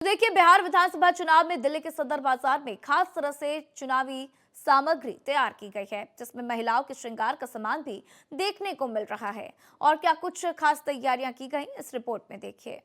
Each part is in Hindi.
देखिए, बिहार विधानसभा चुनाव में दिल्ली के सदर बाजार में खास तरह से चुनावी सामग्री तैयार की गई है, जिसमें महिलाओं के श्रृंगार का सामान भी देखने को मिल रहा है। और क्या कुछ खास तैयारियां की गई, इस रिपोर्ट में देखिए।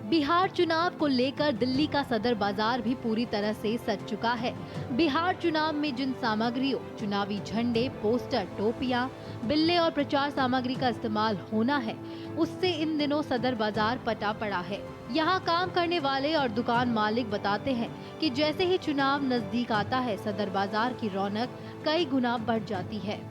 बिहार चुनाव को लेकर दिल्ली का सदर बाजार भी पूरी तरह से सज चुका है। बिहार चुनाव में जिन सामग्रियों, चुनावी झंडे, पोस्टर, टोपियां, बिल्ले और प्रचार सामग्री का इस्तेमाल होना है, उससे इन दिनों सदर बाजार पटा पड़ा है। यहाँ काम करने वाले और दुकान मालिक बताते हैं कि जैसे ही चुनाव नजदीक आता है, सदर बाजार की रौनक कई गुना बढ़ जाती है।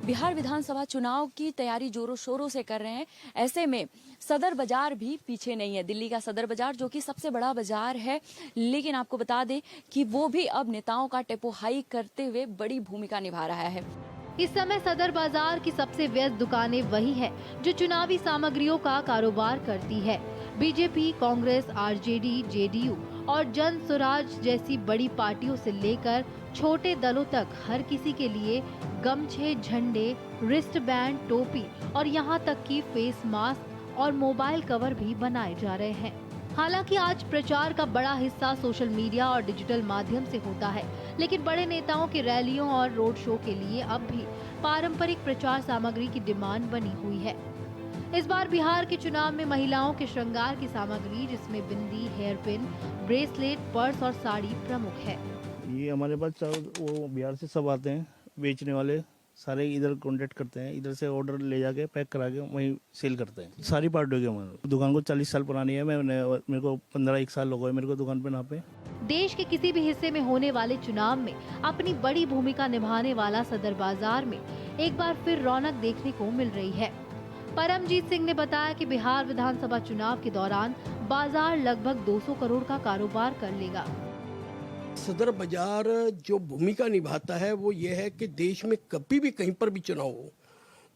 बिहार विधानसभा चुनाव की तैयारी जोरों शोरों से कर रहे हैं। ऐसे में सदर बाजार भी पीछे नहीं है। दिल्ली का सदर बाजार जो कि सबसे बड़ा बाजार है, लेकिन आपको बता दें कि वो भी अब नेताओं का टेम्पो हाई करते हुए बड़ी भूमिका निभा रहा है। इस समय सदर बाजार की सबसे व्यस्त दुकानें वही है जो चुनावी सामग्रियों का कारोबार करती है। बीजेपी, कांग्रेस, आरजेडी, जेडीयू और जन स्वराज जैसी बड़ी पार्टियों से लेकर छोटे दलों तक हर किसी के लिए गमछे, झंडे, रिस्ट बैंड, टोपी और यहाँ तक कि फेस मास्क और मोबाइल कवर भी बनाए जा रहे हैं। हालांकि आज प्रचार का बड़ा हिस्सा सोशल मीडिया और डिजिटल माध्यम से होता है, लेकिन बड़े नेताओं की रैलियों और रोड शो के लिए अब भी पारंपरिक प्रचार सामग्री की डिमांड बनी हुई है। इस बार बिहार के चुनाव में महिलाओं के श्रृंगार की सामग्री, जिसमें बिंदी, हेयर पिन, ब्रेसलेट, पर्स और साड़ी प्रमुख है। ये हमारे पास वो बिहार से सब आते हैं, बेचने वाले सारे इधर कांटेक्ट करते हैं, इधर से ऑर्डर ले जाके पैक करा के वहीं सेल करते हैं। सारी पार्टियों के हमारे दुकान को 40 साल पुरानी है। मेरे को 15-1 साल हो गए मेरे को दुकान पे नापे। देश के किसी भी हिस्से में होने वाले चुनाव में अपनी बड़ी भूमिका निभाने वाला सदर बाजार में एक बार फिर रौनक देखने को मिल रही है। परमजीत सिंह ने बताया कि बिहार विधानसभा चुनाव के दौरान बाजार लगभग 200 करोड़ का कारोबार कर लेगा। सदर बाजार जो भूमिका निभाता है वो ये है कि देश में कभी भी कहीं पर भी चुनाव हो,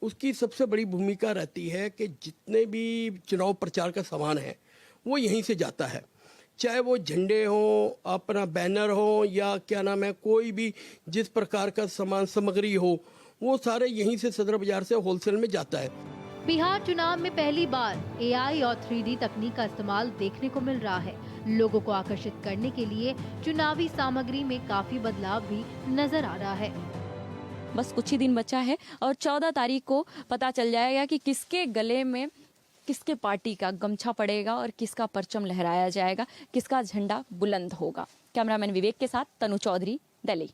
उसकी सबसे बड़ी भूमिका रहती है कि जितने भी चुनाव प्रचार का सामान है वो यहीं से जाता है। चाहे वो झंडे हो, अपना बैनर हो, या क्या नाम है, कोई भी जिस प्रकार का सामान सामग्री हो, वो सारे यहीं से सदर बाजार से होलसेल में जाता है। बिहार चुनाव में पहली बार AI और 3D तकनीक का इस्तेमाल देखने को मिल रहा है। लोगों को आकर्षित करने के लिए चुनावी सामग्री में काफी बदलाव भी नजर आ रहा है। बस कुछ ही दिन बचा है और 14 तारीख को पता चल जाएगा कि किसके गले में किसके पार्टी का गमछा पड़ेगा और किसका परचम लहराया जाएगा, किसका झंडा बुलंद होगा। कैमरामैन विवेक के साथ तनु चौधरी, दिल्ली।